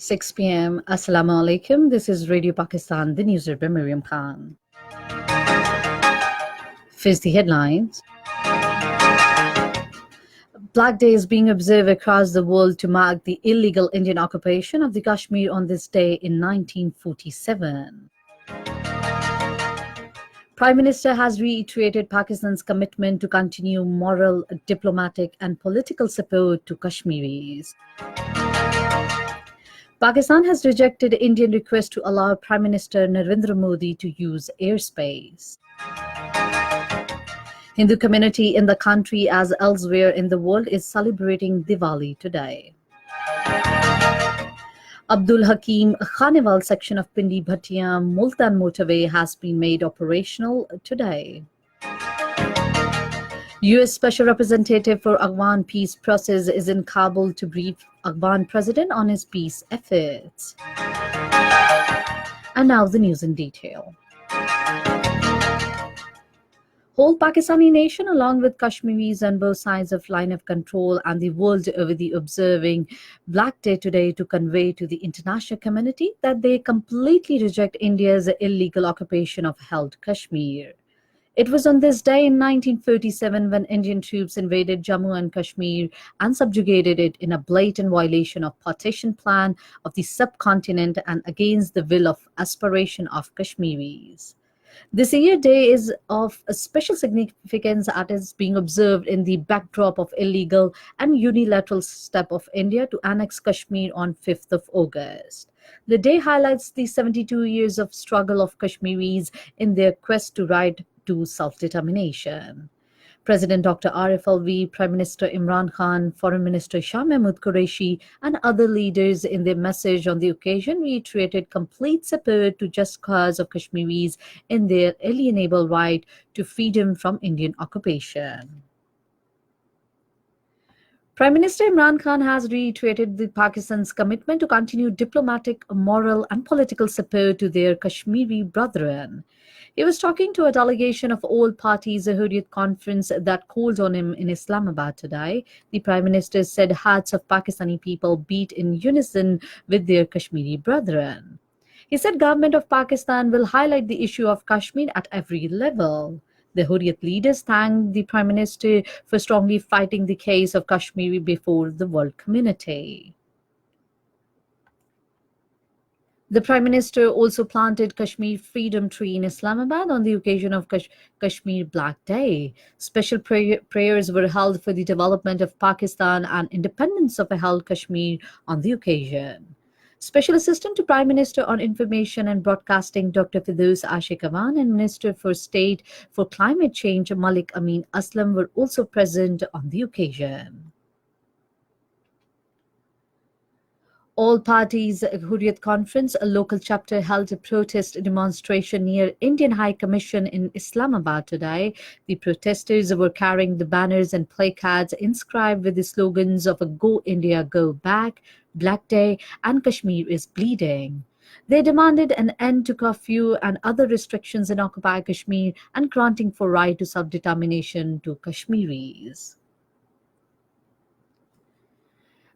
6 p.m. Assalamu alaikum. This is Radio Pakistan, the news reader Miriam Khan. First, the headlines. Black Day is being observed across the world to mark the illegal Indian occupation of the Kashmir on this day in 1947. Prime Minister has reiterated Pakistan's commitment to continue moral, diplomatic and political support to Kashmiris. Pakistan has rejected Indian request to allow Prime Minister Narendra Modi to use airspace. Hindu community in the country as elsewhere in the world is celebrating Diwali today. Abdul Hakim Khanewal section of Pindi Bhatia Multan motorway has been made operational today. U.S. Special Representative for Afghan peace process is in Kabul to brief Afghan president on his peace efforts. And now the news in detail. Whole Pakistani nation, along with Kashmiris on both sides of line of control and the world over, the observing Black Day today to convey to the international community that they completely reject India's illegal occupation of held Kashmir. It was on this day in 1947 when Indian troops invaded Jammu and Kashmir and subjugated it in a blatant violation of partition plan of the subcontinent and against the will of aspiration of Kashmiris. This year day is of a special significance as it is being observed in the backdrop of illegal and unilateral step of India to annex Kashmir on 5th of August. The day highlights the 72 years of struggle of Kashmiris in their quest to right to self-determination. President Dr. Arif Alvi, Prime Minister Imran Khan, Foreign Minister Shah Mehmood Qureshi, and other leaders in their message on the occasion reiterated complete support to just cause of Kashmiris in their alienable right to freedom from Indian occupation. Prime Minister Imran Khan has reiterated Pakistan's commitment to continue diplomatic, moral, and political support to their Kashmiri brethren. He was talking to a delegation of all parties, a Hurriyat conference that called on him in Islamabad today. The Prime Minister said hearts of Pakistani people beat in unison with their Kashmiri brethren. He said government of Pakistan will highlight the issue of Kashmir at every level. The Hurriyat leaders thanked the Prime Minister for strongly fighting the case of Kashmir before the world community. The Prime Minister also planted Kashmir Freedom Tree in Islamabad on the occasion of Kashmir Black Day. Special prayers were held for the development of Pakistan and independence of a held Kashmir on the occasion. Special Assistant to Prime Minister on Information and Broadcasting Dr. Firdaus Ashikawan and Minister for State for Climate Change Malik Amin Aslam were also present on the occasion. All parties Hurriyat Conference, a local chapter, held a protest demonstration near Indian High Commission in Islamabad today. The protesters were carrying the banners and placards inscribed with the slogans of Go India, Go Back, Black Day, and Kashmir is Bleeding. They demanded an end to curfew and other restrictions in occupied Kashmir and granting for right to self-determination to Kashmiris.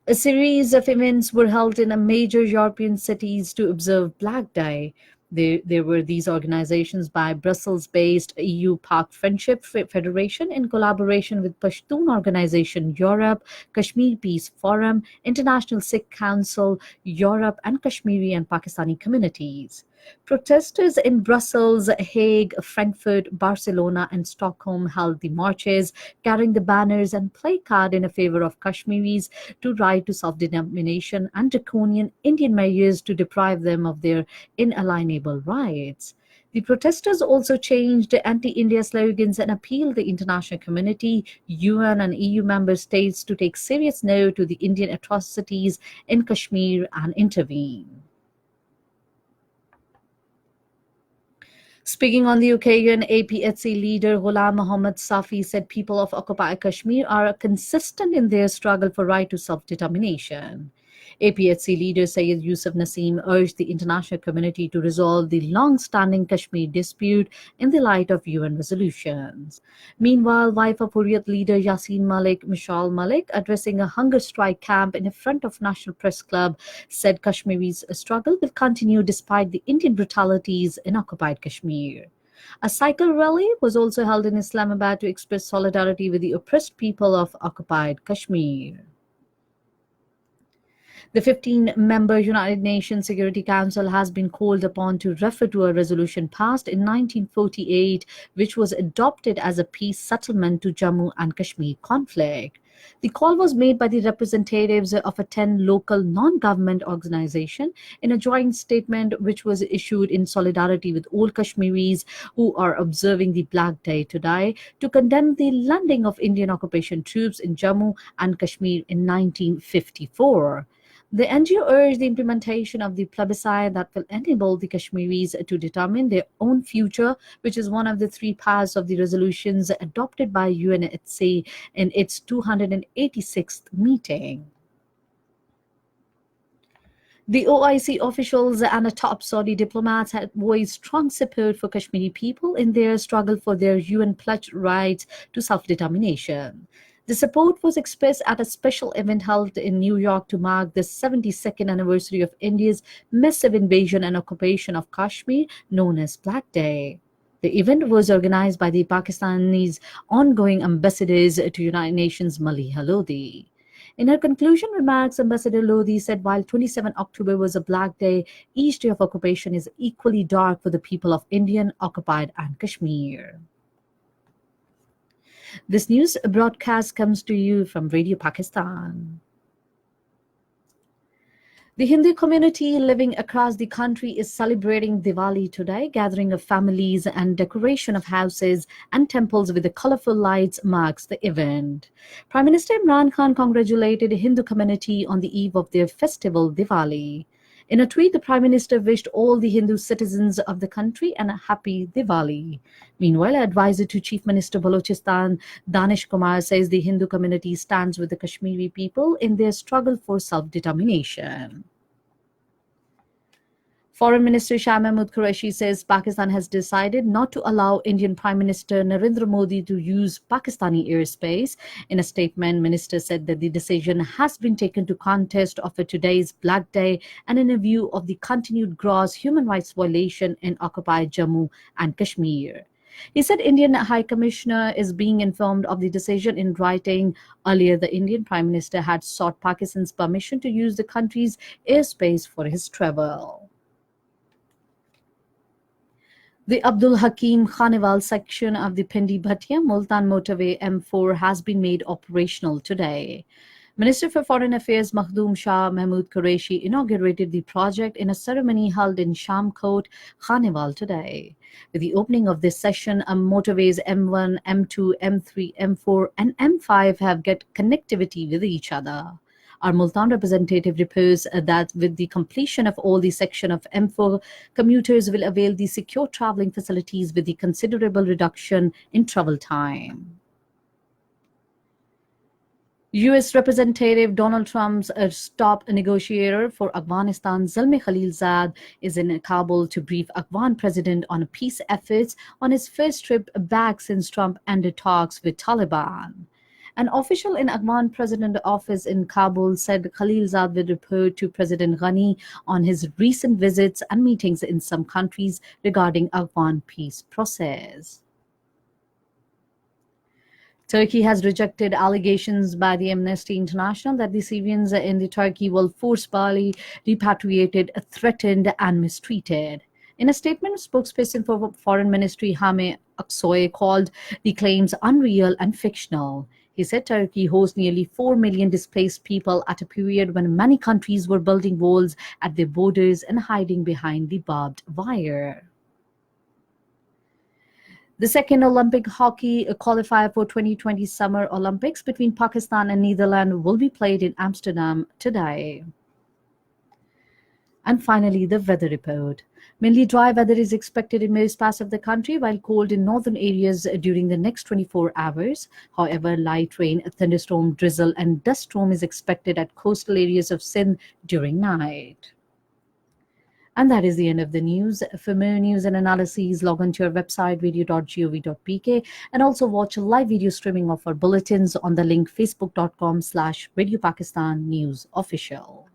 A series of events were held in major European cities to observe Black Day. There were these organizations by Brussels-based EU Pak Friendship Federation in collaboration with Pashtun Organization Europe, Kashmir Peace Forum, International Sikh Council Europe, and Kashmiri and Pakistani communities. Protesters in Brussels, Hague, Frankfurt, Barcelona, and Stockholm held the marches, carrying the banners and placard in favor of Kashmiris to right to self-determination and draconian Indian measures to deprive them of their inalienable rights. The protesters also changed anti-India slogans and appealed the international community, UN and EU member states to take serious note to the Indian atrocities in Kashmir and intervene. Speaking on the occasion, APHC leader Ghulam Mohammad Safi said people of occupied Kashmir are consistent in their struggle for right to self-determination. APHC leader Syed Yusuf Naseem urged the international community to resolve the long-standing Kashmir dispute in the light of UN resolutions. Meanwhile, wife of Hurriyat leader Yasin Malik, Mishal Malik, addressing a hunger strike camp in front of National Press Club, said Kashmiri's struggle will continue despite the Indian brutalities in occupied Kashmir. A cycle rally was also held in Islamabad to express solidarity with the oppressed people of occupied Kashmir. The 15-member United Nations Security Council has been called upon to refer to a resolution passed in 1948, which was adopted as a peace settlement to Jammu and Kashmir conflict. The call was made by the representatives of a 10 local non-government organization in a joint statement which was issued in solidarity with all Kashmiris who are observing the Black Day today to condemn the landing of Indian occupation troops in Jammu and Kashmir in 1954. The NGO urged the implementation of the plebiscite that will enable the Kashmiris to determine their own future, which is one of the three parts of the resolutions adopted by UNSC in its 286th meeting. The OIC officials and top Saudi diplomats had voiced strong support for Kashmiri people in their struggle for their UN pledged rights to self-determination. The support was expressed at a special event held in New York to mark the 72nd anniversary of India's massive invasion and occupation of Kashmir, known as Black Day. The event was organized by the Pakistani's ongoing ambassadors to United Nations, Maliha Lodi. In her conclusion remarks, Ambassador Lodi said while 27 October was a black day, each day of occupation is equally dark for the people of Indian occupied and Kashmir. This news broadcast comes to you from Radio Pakistan. The Hindu community living across the country is celebrating Diwali today. Gathering of families and decoration of houses and temples with the colorful lights marks the event. Prime Minister Imran Khan congratulated the Hindu community on the eve of their festival Diwali. In a tweet, the Prime Minister wished all the Hindu citizens of the country a happy Diwali. Meanwhile, advisor to Chief Minister Balochistan, Danish Kumar, says the Hindu community stands with the Kashmiri people in their struggle for self-determination. Foreign Minister Shah Mehmood Qureshi says Pakistan has decided not to allow Indian Prime Minister Narendra Modi to use Pakistani airspace. In a statement, Minister said that the decision has been taken to contest of today's Black Day and in a view of the continued gross human rights violation in occupied Jammu and Kashmir. He said Indian High Commissioner is being informed of the decision in writing. Earlier, the Indian Prime Minister had sought Pakistan's permission to use the country's airspace for his travel. The Abdul Hakim Khanewal section of the Pindi Bhatia Multan Motorway M4 has been made operational today. Minister for Foreign Affairs Makhdoom Shah Mahmood Qureshi inaugurated the project in a ceremony held in Shamkot, Khanewal today. With the opening of this session, motorways M1, M2, M3, M4 and M5 have get connectivity with each other. Our Multan representative reports that with the completion of all the section of M4, commuters will avail the secure travelling facilities with the considerable reduction in travel time. U.S. Representative Donald Trump's top negotiator for Afghanistan, Zalmay Khalilzad, is in Kabul to brief Afghan president on peace efforts on his first trip back since Trump ended talks with Taliban. An official in Afghan President office in Kabul said Khalilzad will report to President Ghani on his recent visits and meetings in some countries regarding Afghan peace process. Turkey has rejected allegations by the Amnesty International that the Syrians in the Turkey were forcibly repatriated, threatened and mistreated. In a statement, spokesperson for Foreign Ministry Hame Aksoy called the claims unreal and fictional. He said Turkey hosts nearly 4 million displaced people at a period when many countries were building walls at their borders and hiding behind the barbed wire. The second Olympic hockey qualifier for 2020 Summer Olympics between Pakistan and Netherlands will be played in Amsterdam today. And finally, the weather report. Mainly dry weather is expected in most parts of the country, while cold in northern areas during the next 24 hours. However, light rain, a thunderstorm, drizzle, and dust storm is expected at coastal areas of Sindh during night. And that is the end of the news. For more news and analyses, log on to our website radio.gov.pk and also watch a live video streaming of our bulletins on the link facebook.com/Radio Pakistan News Official.